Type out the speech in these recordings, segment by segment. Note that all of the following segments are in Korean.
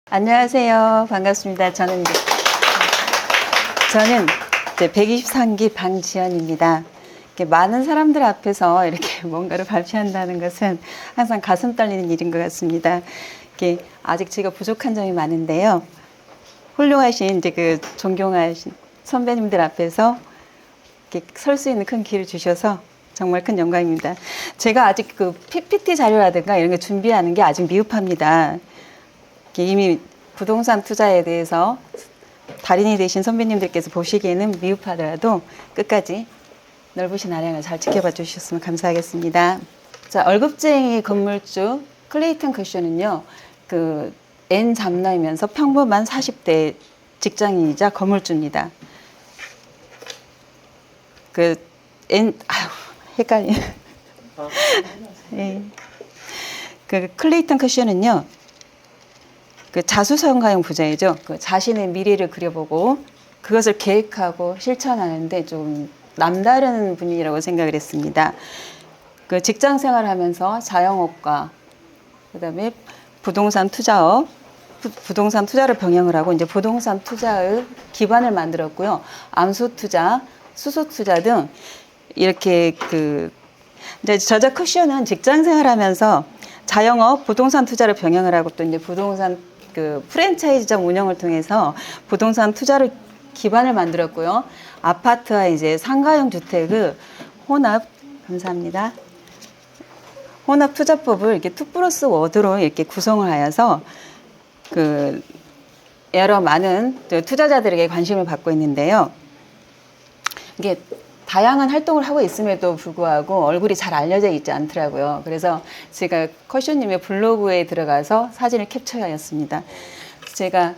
안녕하세요. 반갑습니다. 저는 이제 123기 방지연입니다. 이렇게 많은 사람들 앞에서 이렇게 뭔가를 발표한다는 것은 항상 가슴 떨리는 일인 것 같습니다. 이렇게 아직 제가 부족한 점이 많은데요. 훌륭하신 존경하신 선배님들 앞에서 이렇게 설 수 있는 큰 기회를 주셔서 정말 큰 영광입니다. 제가 아직 PPT 자료라든가 이런 거 준비하는 게 아직 미흡합니다. 이미 부동산 투자에 대해서 달인이 되신 선배님들께서 보시기에는 미흡하더라도 끝까지 넓으신 아량을 잘 지켜봐 주셨으면 감사하겠습니다. 자, 월급쟁이 건물주 클레이튼 커쇼는요, N 잡나이면서 평범한 40대 직장인이자 건물주입니다. 헷갈리네. 네. 클레이튼 커쇼는요, 자수성가형 부자이죠. 자신의 미래를 그려보고 그것을 계획하고 실천하는데 좀 남다른 분이라고 생각을 했습니다. 직장 생활하면서 자영업과 그다음에 부동산 투자업, 부동산 투자를 병행을 하고 이제 부동산 투자의 기반을 만들었고요. 암수 투자, 수소 투자 등 이렇게 이제 저자 커쇼는 직장 생활하면서 자영업, 부동산 투자를 병행을 하고 또 이제 부동산 프랜차이즈점 운영을 통해서 부동산 투자를 기반을 만들었고요. 아파트와 이제 상가형 주택의 감사합니다. 혼합 투자법을 이렇게 2+1로 이렇게 구성을 하여서 여러 많은 투자자들에게 관심을 받고 있는데요. 이게 다양한 활동을 하고 있음에도 불구하고 얼굴이 잘 알려져 있지 않더라고요. 그래서 제가 커쇼님의 블로그에 들어가서 사진을 캡처하였습니다. 제가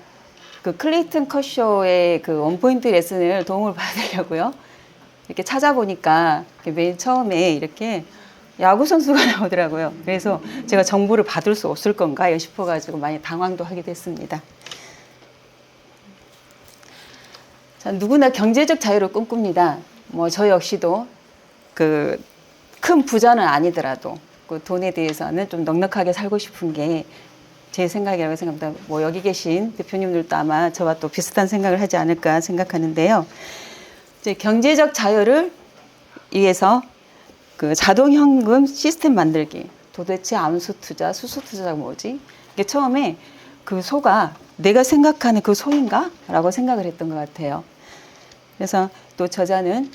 클레이튼 커쇼의 원포인트 레슨을 도움을 받으려고요. 이렇게 찾아보니까 맨 처음에 이렇게 야구선수가 나오더라고요. 그래서 제가 정보를 받을 수 없을 건가 싶어가지고 많이 당황도 하기도 했습니다. 자, 누구나 경제적 자유를 꿈꿉니다. 저 역시도 큰 부자는 아니더라도 돈에 대해서는 좀 넉넉하게 살고 싶은 게 제 생각이라고 생각합니다. 여기 계신 대표님들도 아마 저와 또 비슷한 생각을 하지 않을까 생각하는데요. 이제 경제적 자유를 위해서 자동현금 시스템 만들기. 도대체 암수 투자, 수소 투자가 뭐지? 이게 처음에 소가 내가 생각하는 소인가? 라고 생각을 했던 것 같아요. 그래서 또 저자는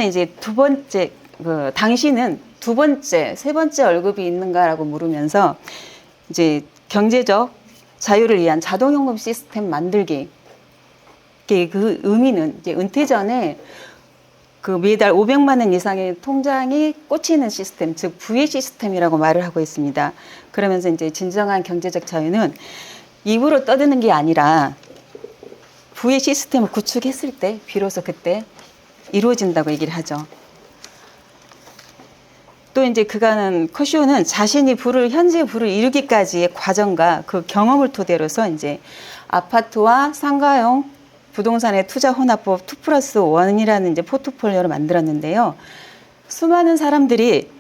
이제 두 번째, 당신은 두 번째, 세 번째 월급이 있는가라고 물으면서 이제 경제적 자유를 위한 자동현금 시스템 만들기. 그 의미는 이제 은퇴 전에 매달 500만 원 이상의 통장이 꽂히는 시스템, 즉 부의 시스템이라고 말을 하고 있습니다. 그러면서 이제 진정한 경제적 자유는 입으로 떠드는 게 아니라 부의 시스템을 구축했을 때 비로소 그때 이루어진다고 얘기를 하죠. 또 이제 커쇼는 자신이 현재 부를 이루기까지의 과정과 그 경험을 토대로서 이제 아파트와 상가형 부동산의 투자 혼합법 2+1이라는 이제 포트폴리오를 만들었는데요. 수많은 사람들이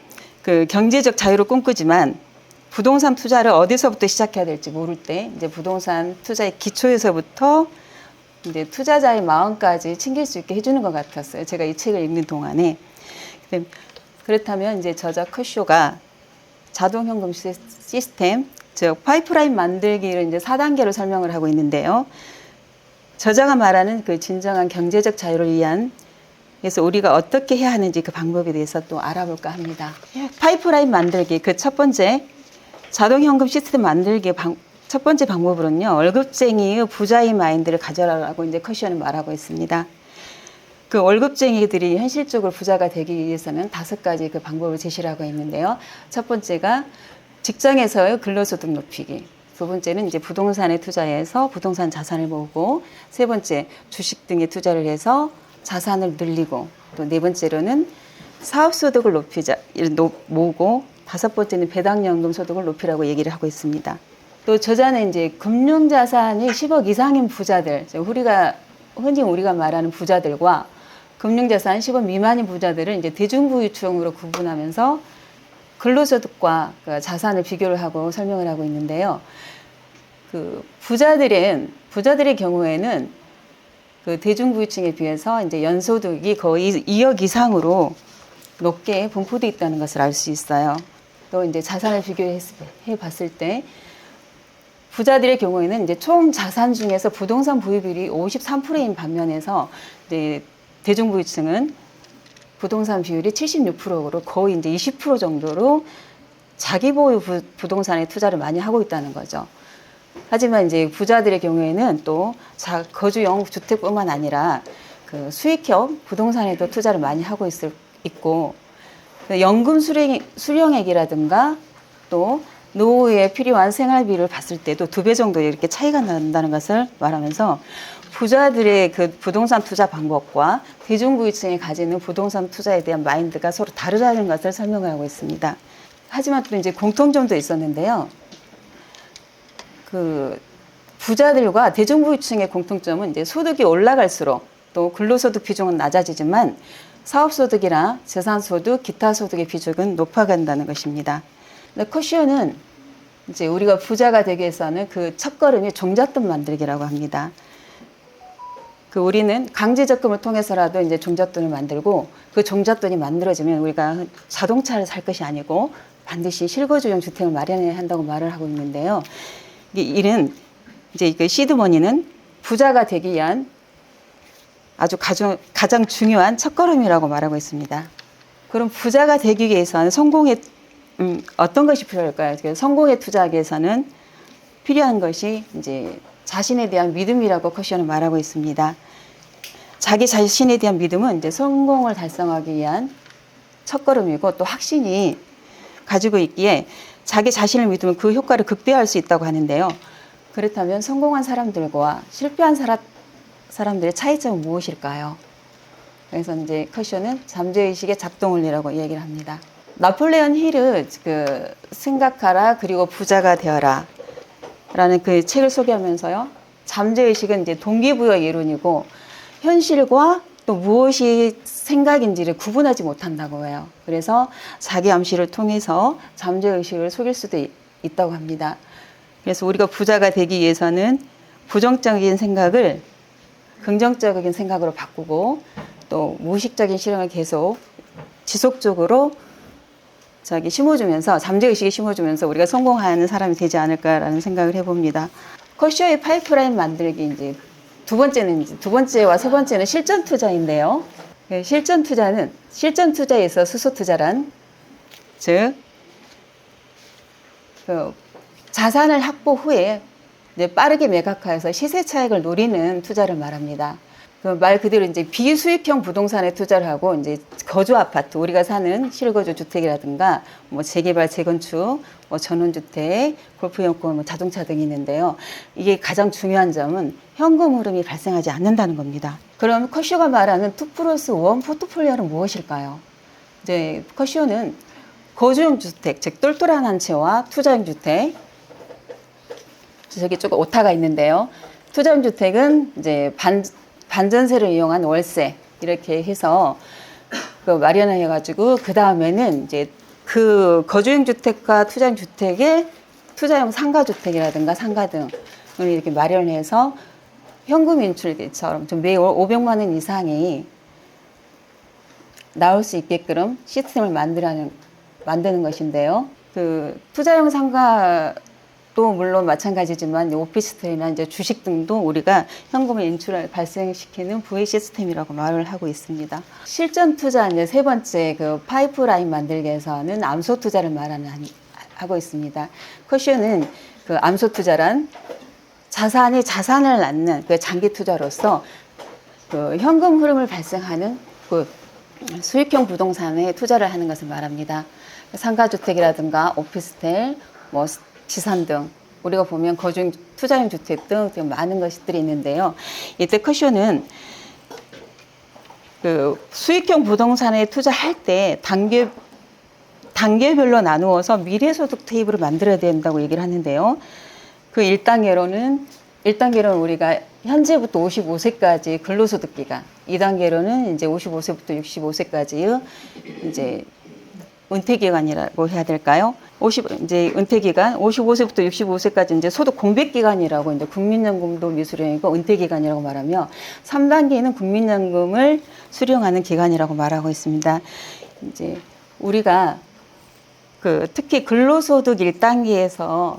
경제적 자유를 꿈꾸지만 부동산 투자를 어디서부터 시작해야 될지 모를 때 이제 부동산 투자의 기초에서부터 이제 투자자의 마음까지 챙길 수 있게 해주는 것 같았어요. 제가 이 책을 읽는 동안에. 그렇다면 이제 저자 커쇼가 자동현금 시스템, 즉 파이프라인 만들기를 이제 4단계로 설명을 하고 있는데요. 저자가 말하는 진정한 경제적 자유를 위한, 그래서 우리가 어떻게 해야 하는지 그 방법에 대해서 또 알아볼까 합니다. 파이프라인 만들기, 첫 번째 자동현금 시스템 만들기 첫 번째 방법으로는요, 월급쟁이의 부자의 마인드를 가져라라고 이제 커쇼는 말하고 있습니다. 월급쟁이들이 현실적으로 부자가 되기 위해서는 5가지 방법을 제시를 하고 있는데요. 첫 번째가 직장에서의 근로소득 높이기. 두 번째는 이제 부동산에 투자해서 부동산 자산을 모으고, 세 번째 주식 등에 투자를 해서 자산을 늘리고, 또 네 번째로는 사업소득을 모으고, 다섯 번째는 배당연금 소득을 높이라고 얘기를 하고 있습니다. 또 저자는 이제 금융자산이 10억 이상인 부자들, 흔히 우리가 말하는 부자들과 금융자산 10억 미만인 부자들을 이제 대중부유층으로 구분하면서 근로소득과 자산을 비교를 하고 설명을 하고 있는데요. 그 부자들의 경우에는 그 대중부유층에 비해서 이제 연소득이 거의 2억 이상으로 높게 분포되어 있다는 것을 알 수 있어요. 또 이제 자산을 비교해 봤을 때 부자들의 경우에는 이제 총 자산 중에서 부동산 보유비율이 53%인 반면에서 이제 대중부유층은 부동산 비율이 76%로 거의 이제 20% 정도로 자기 보유 부동산에 투자를 많이 하고 있다는 거죠. 하지만 이제 부자들의 경우에는 또 거주용 주택뿐만 아니라 그 수익형 부동산에도 투자를 많이 하고 있고 연금 수령액이라든가 또 노후에 필요한 생활비를 봤을 때도 2배 정도 이렇게 차이가 난다는 것을 말하면서 부자들의 그 부동산 투자 방법과 대중부유층이 가지는 부동산 투자에 대한 마인드가 서로 다르다는 것을 설명하고 있습니다. 하지만 또 이제 공통점도 있었는데요. 그 부자들과 대중부유층의 공통점은 이제 소득이 올라갈수록 또 근로소득 비중은 낮아지지만 사업소득이나 재산소득, 기타 소득의 비중은 높아간다는 것입니다. 근데 커쇼는 이제 우리가 부자가 되기 위해서는 그 첫걸음이 종잣돈 만들기라고 합니다. 그 우리는 강제 적금을 통해서라도 이제 종잣돈을 만들고 그 종잣돈이 만들어지면 우리가 자동차를 살 것이 아니고 반드시 실거주용 주택을 마련해야 한다고 말을 하고 있는데요. 이는 이제 그 시드머니는 부자가 되기 위한 아주 가장 중요한 첫걸음이라고 말하고 있습니다. 그럼 부자가 되기 위해서는 어떤 것이 필요할까요? 성공에 투자하기 위해서는 필요한 것이 이제 자신에 대한 믿음이라고 커쇼는 말하고 있습니다. 자기 자신에 대한 믿음은 이제 성공을 달성하기 위한 첫걸음이고 또 확신이 가지고 있기에 자기 자신을 믿으면 그 효과를 극대화할 수 있다고 하는데요. 그렇다면 성공한 사람들과 실패한 사람들의 차이점은 무엇일까요? 그래서 이제 커쇼는 잠재의식의 작동원리라고 얘기를 합니다. 나폴레온 힐은 그 생각하라 그리고 부자가 되어라 라는 그 책을 소개하면서요. 잠재의식은 이제 동기부여 이론이고 현실과 또 무엇이 생각인지를 구분하지 못한다고 해요. 그래서 자기 암시를 통해서 잠재의식을 속일 수도 있다고 합니다. 그래서 우리가 부자가 되기 위해서는 부정적인 생각을 긍정적인 생각으로 바꾸고 또 무의식적인 실행을 계속 지속적으로 심어주면서 잠재의식에 심어주면서 우리가 성공하는 사람이 되지 않을까라는 생각을 해봅니다. 커쇼의 파이프라인 만들기 이제 두 번째와 세 번째는 실전 투자인데요. 실전 투자에서 수소 투자란 즉 그 자산을 확보 후에 이제 빠르게 매각하여서 시세 차익을 노리는 투자를 말합니다. 그 말 그대로 이제 비수익형 부동산에 투자를 하고 이제 거주 아파트, 우리가 사는 실거주 주택이라든가 뭐 재개발, 재건축, 뭐 전원주택, 골프용품, 뭐 자동차 등이 있는데요. 이게 가장 중요한 점은 현금 흐름이 발생하지 않는다는 겁니다. 그럼 커쇼가 말하는 2+1 포트폴리오는 무엇일까요? 이제 커쇼는 거주용 주택, 즉 똘똘한 한 채와 투자용 주택, 저기 조금 오타가 있는데요. 투자용 주택은 이제 반전세를 이용한 월세 이렇게 해서 그 마련을 해가지고 그 다음에는 이제 그 거주용 주택과 투자용 주택의 투자용 상가주택이라든가 상가 등을 이렇게 마련해서 현금 인출처럼 좀 매월 500만 원 이상이 나올 수 있게끔 시스템을 만드는 것인데요. 그 투자용 상가도 물론 마찬가지지만 오피스텔이나 이제 주식 등도 우리가 현금을 인출을 발생시키는 부의 시스템이라고 말을 하고 있습니다. 실전 투자 이제 세 번째 그 파이프라인 만들기에서는 암소 투자를 하고 있습니다. 커쇼는 그 암소 투자란 자산이 자산을 낳는 그 장기 투자로서 그 현금 흐름을 발생하는 그 수익형 부동산에 투자를 하는 것을 말합니다. 상가주택이라든가 오피스텔, 뭐 지산 등 우리가 보면 거주용 투자용 주택 등 많은 것들이 있는데요. 이때 커쇼는 그 수익형 부동산에 투자할 때 단계별로 나누어서 미래소득 테이블을 만들어야 된다고 얘기를 하는데요. 그 1단계로는 우리가 현재부터 55세까지 근로소득 기간, 2단계로는 이제 55세부터 65세까지의 이제 은퇴 기간이라고 해야 될까요? 이제 은퇴 기간 55세부터 65세까지 이제 소득 공백 기간이라고 이제 국민연금도 미수령이고 은퇴 기간이라고 말하며 3단계는 국민연금을 수령하는 기간이라고 말하고 있습니다. 이제 우리가 특히 근로소득 1단계에서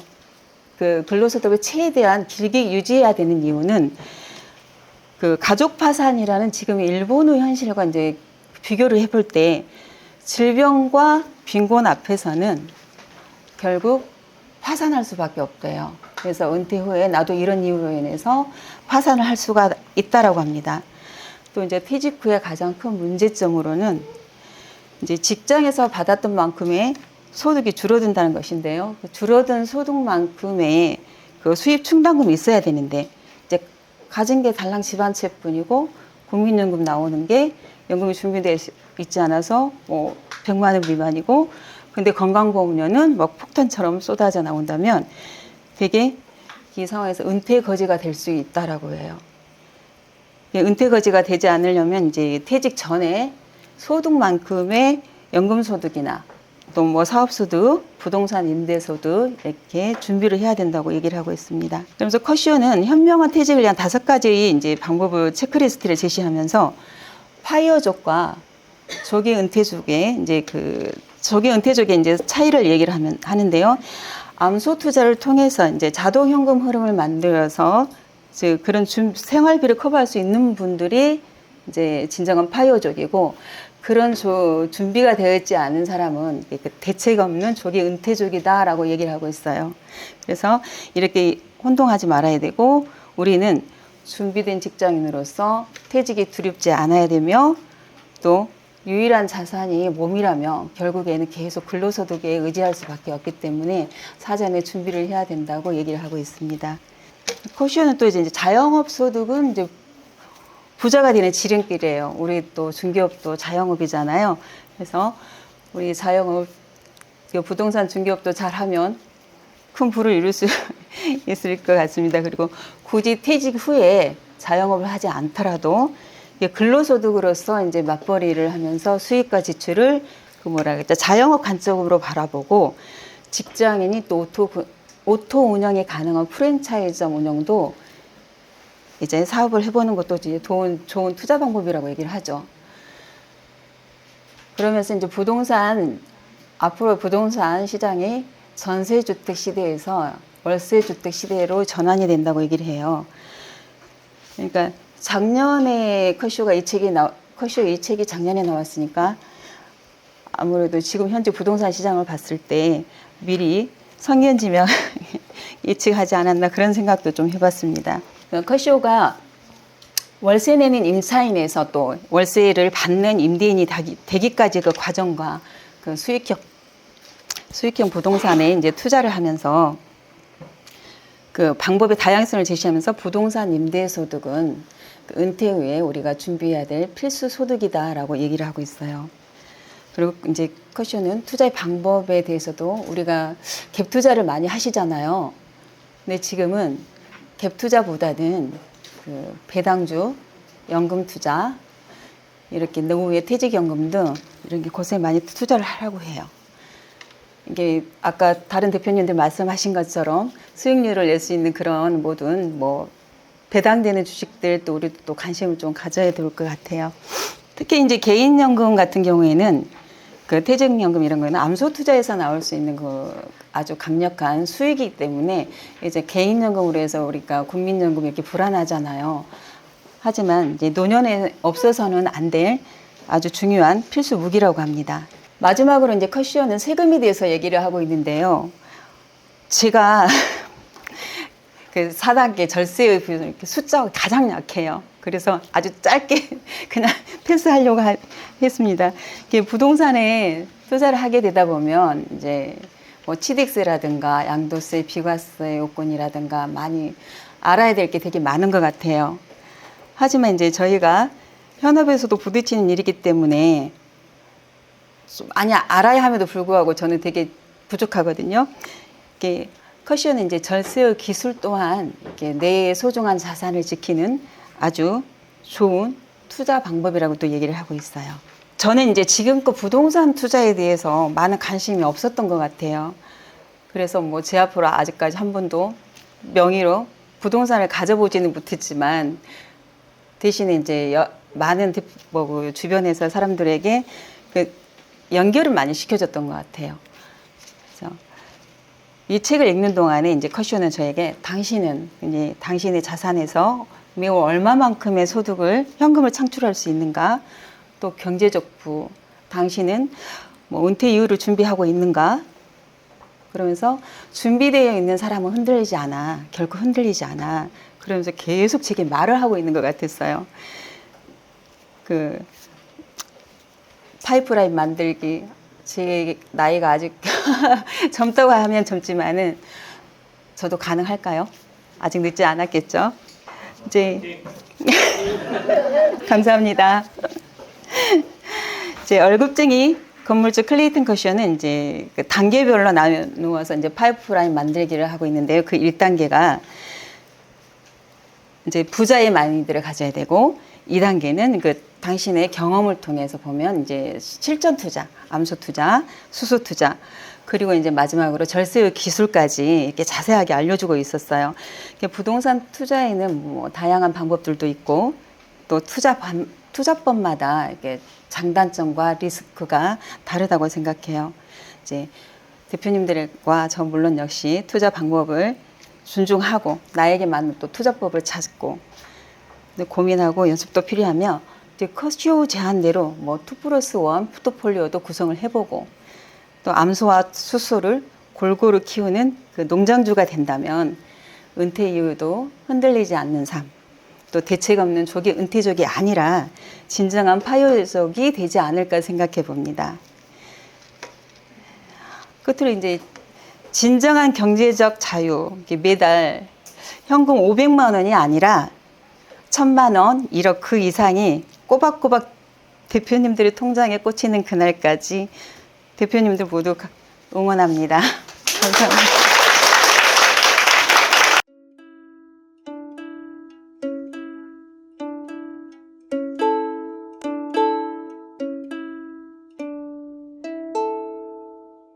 그 근로소득을 최대한 길게 유지해야 되는 이유는 가족 파산이라는 지금 일본의 현실과 이제 비교를 해볼 때 질병과 빈곤 앞에서는 결국 파산할 수밖에 없대요. 그래서 은퇴 후에 나도 이런 이유로 인해서 파산을 할 수가 있다라고 합니다. 또 이제 퇴직 후에 가장 큰 문제점으로는 이제 직장에서 받았던 만큼의 소득이 줄어든다는 것인데요. 줄어든 소득만큼의 수입 충당금이 있어야 되는데 이제 가진 게 달랑 집 한 채뿐이고 국민연금 나오는 게 연금이 준비되어 있지 않아서 100만 원 미만이고 근데 건강보험료는 폭탄처럼 쏟아져 나온다면 되게 이 상황에서 은퇴 거지가 될 수 있다라고 해요. 은퇴 거지가 되지 않으려면 이제 퇴직 전에 소득만큼의 연금소득이나 또 사업소득, 부동산 임대소득 이렇게 준비를 해야 된다고 얘기를 하고 있습니다. 그러면서 커쇼는 현명한 퇴직을 위한 5가지 이제 방법을 체크리스트를 제시하면서 파이어족과 조기 은퇴족의 이제 조기 은퇴족의 이제 차이를 얘기를 하는데요. 암소 투자를 통해서 이제 자동 현금 흐름을 만들어서 그런 생활비를 커버할 수 있는 분들이 이제 진정한 파이어족이고 그런 준비가 되어 있지 않은 사람은 대책 없는 조기 은퇴족이다라고 얘기를 하고 있어요. 그래서 이렇게 혼동하지 말아야 되고 우리는 준비된 직장인으로서 퇴직이 두렵지 않아야 되며 또 유일한 자산이 몸이라면 결국에는 계속 근로소득에 의지할 수밖에 없기 때문에 사전에 준비를 해야 된다고 얘기를 하고 있습니다. 코시오는 또 이제 자영업 소득은 이제 부자가 되는 지름길이에요. 우리 또 중개업도 자영업이잖아요. 그래서 우리 자영업, 부동산 중개업도 잘하면 큰 부를 이룰 수 있을 것 같습니다. 그리고 굳이 퇴직 후에 자영업을 하지 않더라도 근로소득으로서 이제 맞벌이를 하면서 수익과 지출을 자영업 관점으로 바라보고 직장인이 또 오토 운영이 가능한 프랜차이즈점 운영도 이제 사업을 해보는 것도 이제 좋은 투자 방법이라고 얘기를 하죠. 그러면서 이제 앞으로 부동산 시장이 전세주택 시대에서 월세주택 시대로 전환이 된다고 얘기를 해요. 그러니까 작년에 커쇼 이 책이 작년에 나왔으니까 아무래도 지금 현재 부동산 시장을 봤을 때 미리 선견지명 예측하지 않았나 그런 생각도 좀 해봤습니다. 커쇼가 월세 내는 임차인에서 또 월세를 받는 임대인이 되기까지 그 과정과 그 수익형 부동산에 이제 투자를 하면서 그 방법의 다양성을 제시하면서 부동산 임대소득은 은퇴 후에 우리가 준비해야 될 필수 소득이다라고 얘기를 하고 있어요. 그리고 이제 커쇼는 투자의 방법에 대해서도 우리가 갭 투자를 많이 하시잖아요. 근데 지금은 갭 투자보다는 배당주, 연금 투자, 이렇게 노후의 퇴직연금 등 이런 게 곳에 많이 투자를 하라고 해요. 이게 아까 다른 대표님들 말씀하신 것처럼 수익률을 낼 수 있는 그런 모든 배당되는 주식들 또 우리도 또 관심을 좀 가져야 될 것 같아요. 특히 이제 개인연금 같은 경우에는 퇴직연금 이런 거는 암소 투자에서 나올 수 있는 아주 강력한 수익이기 때문에 이제 개인연금으로 해서 우리가 국민연금 이렇게 불안하잖아요. 하지만 이제 노년에 없어서는 안 될 아주 중요한 필수 무기라고 합니다. 마지막으로 이제 커쇼는 세금에 대해서 얘기를 하고 있는데요. 제가 4단계 절세의 숫자가 가장 약해요. 그래서 아주 짧게 그냥 패스하려고 했습니다. 부동산에 투자를 하게 되다 보면 이제 취득세라든가 양도세, 비과세 요건이라든가 많이 알아야 될 게 되게 많은 것 같아요. 하지만 이제 저희가 현업에서도 부딪히는 일이기 때문에 많이 알아야 함에도 불구하고 저는 되게 부족하거든요. 커쇼는 이제 절세의 기술 또한 내 소중한 자산을 지키는 아주 좋은 투자 방법이라고 또 얘기를 하고 있어요. 저는 이제 지금껏 부동산 투자에 대해서 많은 관심이 없었던 것 같아요. 그래서 뭐 제 앞으로 아직까지 한 번도 명의로 부동산을 가져보지는 못했지만 대신에 이제 많은 그 주변에서 사람들에게 그 연결을 많이 시켜줬던 것 같아요. 그래서 이 책을 읽는 동안에 이제 커쇼는 저에게 당신은 이제 당신의 자산에서 매월 얼마만큼의 소득을 현금을 창출할 수 있는가, 또 경제적 부, 당신은 뭐 은퇴 이후를 준비하고 있는가, 그러면서 준비되어 있는 사람은 흔들리지 않아, 결코 흔들리지 않아. 그러면서 계속 제게 말을 하고 있는 것 같았어요. 그 파이프라인 만들기, 제 나이가 아직 젊다고 하면 젊지만은 저도 가능할까요? 아직 늦지 않았겠죠? 이제 감사합니다. 이제 월급쟁이 건물주 클레이튼 커쇼는 이제 그 단계별로 나누어서 이제 파이프라인 만들기를 하고 있는데요. 그 1단계가 이제 부자의 마인드를 가져야 되고, 2단계는 그 당신의 경험을 통해서 보면 이제 실전 투자, 암소 투자, 수소 투자, 그리고 이제 마지막으로 절세 기술까지 이렇게 자세하게 알려주고 있었어요. 부동산 투자에는 뭐 다양한 방법들도 있고, 또 투자법마다 이렇게 장단점과 리스크가 다르다고 생각해요. 이제 대표님들과 저 물론 역시 투자 방법을 존중하고 나에게 맞는 또 투자법을 찾고 고민하고 연습도 필요하며, 커쇼 제안대로 뭐 2+1 포트폴리오도 구성을 해보고, 또 암소와 수소를 골고루 키우는 그 농장주가 된다면 은퇴 이후도 흔들리지 않는 삶, 또 대책 없는 조기 은퇴족이 아니라 진정한 파이어족이 되지 않을까 생각해 봅니다. 끝으로 이제 진정한 경제적 자유, 매달 현금 500만 원이 아니라 1000만 원, 1억 그 이상이 꼬박꼬박 대표님들의 통장에 꽂히는 그날까지 대표님들 모두 응원합니다. 감사합니다.